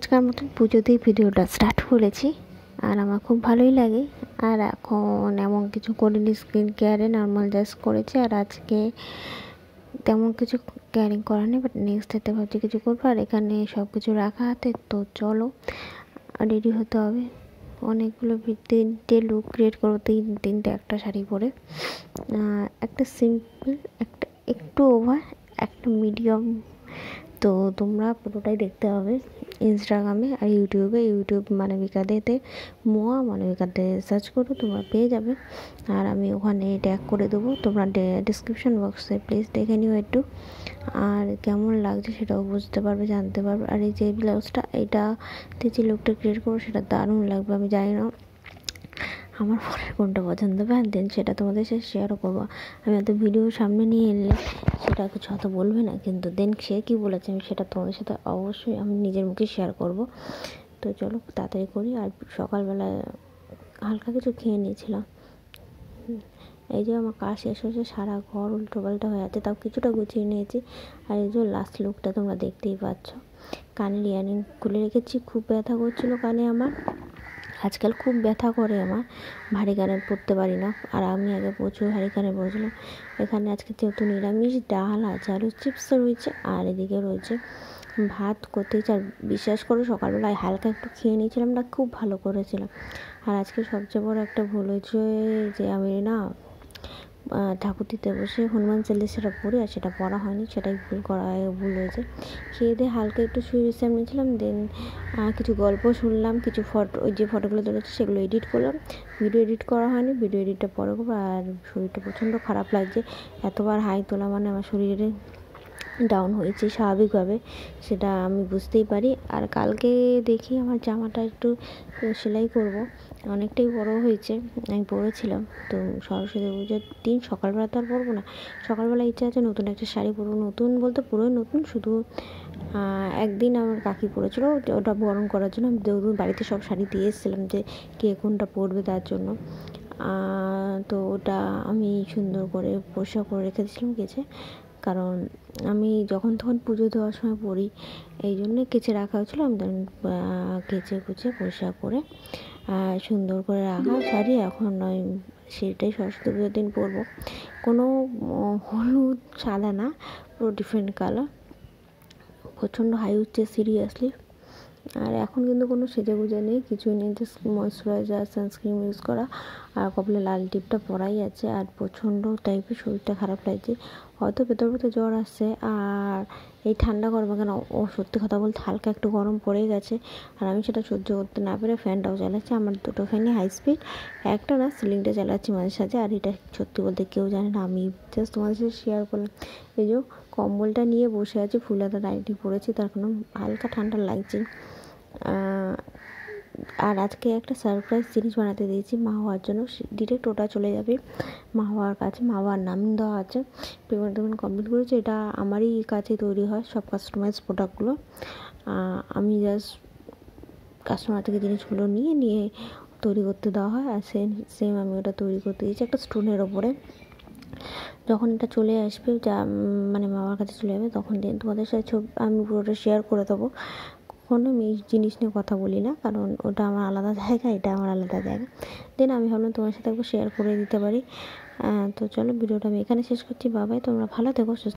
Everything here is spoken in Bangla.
রোজকার মতন পুজোতেই ভিডিওটা স্টার্ট করেছি, আর আমার খুব ভালোই লাগে। আর এখন এমন কিছু করিনি, স্কিন কেয়ারে নর্মাল জাস্ট করেছি। আর আজকে তেমন কিছু কেয়ারিং করা নেই, বাট নেক্সট ডেতে ভাবছি কিছু করবো। আর এখানে সব কিছু রাখা হাতে, তো চলো রেডি হতে হবে। অনেকগুলো 3টে লুক ক্রিয়েট করবো, তিনটে একটা শাড়ি পরে, একটা সিম্পল, একটা একটু ওভার, একটা মিডিয়াম। তো তোমরা পুরোটাই দেখতে হবে ইনস্টাগ্রামে আর ইউটিউব মানবিকা দেতে, মোয়া মানবিকা দে সার্চ করো, তোমরা পেয়ে যাবে। আর আমি ওখানে ট্যাগ করে দেবো, তোমরা ডিসক্রিপশন বক্সে প্লিজ দেখে নিও একটু। আর কেমন লাগছে সেটাও বুঝতে পারবে, জানতে পারবে। আর এই যে ব্লাউজটা, এইটাতে যে লুকটা ক্রিয়েট করবো সেটা দারুণ লাগবে। আমি জানি না আমার ফোনের কোনটা পছন্দ হবে, আর দেন সেটা তোমাদের সাথে শেয়ারও করবো। আমি হয়তো ভিডিও সামনে নিয়ে এলে সেটা কিছু হয়তো বলবে না, কিন্তু দেন সে কী বলেছে আমি সেটা তোমাদের সাথে অবশ্যই আমি নিজের মুখে শেয়ার করব। তো চলো তাড়াতাড়ি করি। আর সকালবেলা হালকা কিছু খেয়ে নিয়েছিলাম। এই যে আমার কাজ শেষ হয়েছে, সারা ঘর উল্টোপাল্টা হয়ে আছে, তাও কিছুটা গুছিয়ে নিয়েছি। আর এই যে লাস্ট লুকটা তোমরা দেখতেই পাচ্ছ। কানের ইয়ারিং খুলে রেখেছি, খুব ব্যথা করছিলো কানে আমার, আজকাল খুব ব্যথা করে আমার, ভারী কানের পরতে পারি না। আর আমি আগে প্রচুর ভারী কানে পরেছিলাম। এখানে আজকে যেহেতু নিরামিষ, ডাল আছে, আলু চিপস রয়েছে, আর এদিকে রয়েছে ভাত করতেই। আর বিশ্বাস করো সকালবেলায় হালকা একটু খেয়ে নিয়েছিলাম না, খুব ভালো করেছিলাম। আর আজকে সবচেয়ে বড় একটা ভুল হয়েছে যে আমি না ঠাকুর দিতে বসে হনুমান চালিসাটা পড়ি, আর সেটা পড়া হয়নি, সেটাই ভুল হয়েছে। খেয়ে দিয়ে হালকা একটু শুয়ে বিশ্রাম নিয়েছিলাম, দেন কিছু গল্প শুনলাম, কিছু ওই যে ফটোগুলো তুলেছে সেগুলো এডিট করলাম। ভিডিও এডিট করা হয়নি, ভিডিও এডিটটা পরে করবো। আর শরীরটা প্রচণ্ড খারাপ লাগছে, এতবার হাই তোলা মানে আমার শরীরে ডাউন হয়েছে স্বাভাবিকভাবে, সেটা আমি বুঝতেই পারি। আর কালকে দেখি আমার জামাটা একটু সেলাই করব, অনেকটাই বড় হয়েছে, আমি পরেছিলাম। তো সরস্বতী পুজোর দিন সকালবেলা তো আর পরবো না, সকালবেলা ইচ্ছা আছে নতুন একটা শাড়ি পরবো। নতুন বলতে পুরোই নতুন, শুধু একদিন আমার কাকি পরেছিল, ওটা বরণ করার জন্য আমি বাড়িতে সব শাড়ি দিয়ে এসেছিলাম যে কে কোনটা পরবে তার জন্য। তো ওটা আমি সুন্দর করে পরিষ্কার করে রেখে দিয়েছিলাম কেচে, কারণ আমি যখন তখন পুজো দেওয়ার সময় পরি, এই জন্যে কেচে রাখা হয়েছিলো। আমি তখন কেচে কুচে পরিষ্কার করে সুন্দর করে রাখা শাড়ি, এখন ওই সেটাই সরস্বতী পুজোর দিন পরবো। কোনো হলুদ সাদা না, পুরো ডিফারেন্ট কালার, প্রচণ্ড হাই উঠছে সিরিয়াসলি। আর এখন কিন্তু কোনো সেজেগুজে নেই, কিছুই নেই, জাস্ট ময়েশ্চারাইজার সানস্ক্রিন ইউজ করা, আর কপালে লাল টিপটা পরাই আছে। আর প্রচণ্ড টাইপের শরীরটা খারাপ লাগছে, হয়তো ভেতর জ্বর আসছে। আর এই ঠান্ডা গরমে কেন সত্যি কথা বলতে হালকা একটু গরম পড়ে গেছে, আর আমি সেটা সহ্য করতে না পেরে ফ্যানটাও চালাচ্ছি। আমার দুটো ফ্যানই হাই স্পিড, একটা না সিলিংটা চালাচ্ছি মাঝে সাঝে। আর এটা সত্যি বলতে কেউ জানে না, আমি জাস্ট তোমাদের সাথে শেয়ার করলাম। এই যে কম্বলটা নিয়ে বসে আছি, ফুলাতা নাইটি পরেছি, তার কারণ হালকা ঠান্ডা লাগছে। আর আজকে একটা সারপ্রাইজ জিনিস বানাতে দিয়েছি মা হওয়ার জন্য, ডিরেক্ট ওটা চলে যাবে মা হওয়ার কাছে। মা হওয়ার নামিং দেওয়া আছে, পেমেন্ট কমপ্লিট করেছে। এটা আমারই কাছে তৈরি হয় সব কাস্টমাইজ প্রোডাক্টগুলো, আমি জাস্ট কাস্টমার থেকে জিনিসগুলো নিয়ে তৈরি করতে দেওয়া হয়। আর সেম আমি ওটা তৈরি করতে দিয়েছি একটা স্টোনের ওপরে। যখন এটা চলে আসবে, যা মানে মামার কাছে চলে যাবে, তখন তোমাদের সাথে আমি পুরোটা শেয়ার করে দেবো। কখনো আমি এই জিনিস নিয়ে কথা বলি না, কারণ ওটা আমার আলাদা জায়গা, এটা আমার আলাদা জায়গা। দেন আমি ভাবলাম তোমার সাথে একবার শেয়ার করে দিতে পারি। তো চলো ভিডিওটা আমি এখানে শেষ করছি, বাবাই, তোমরা ভালো থেকো, সুস্থ।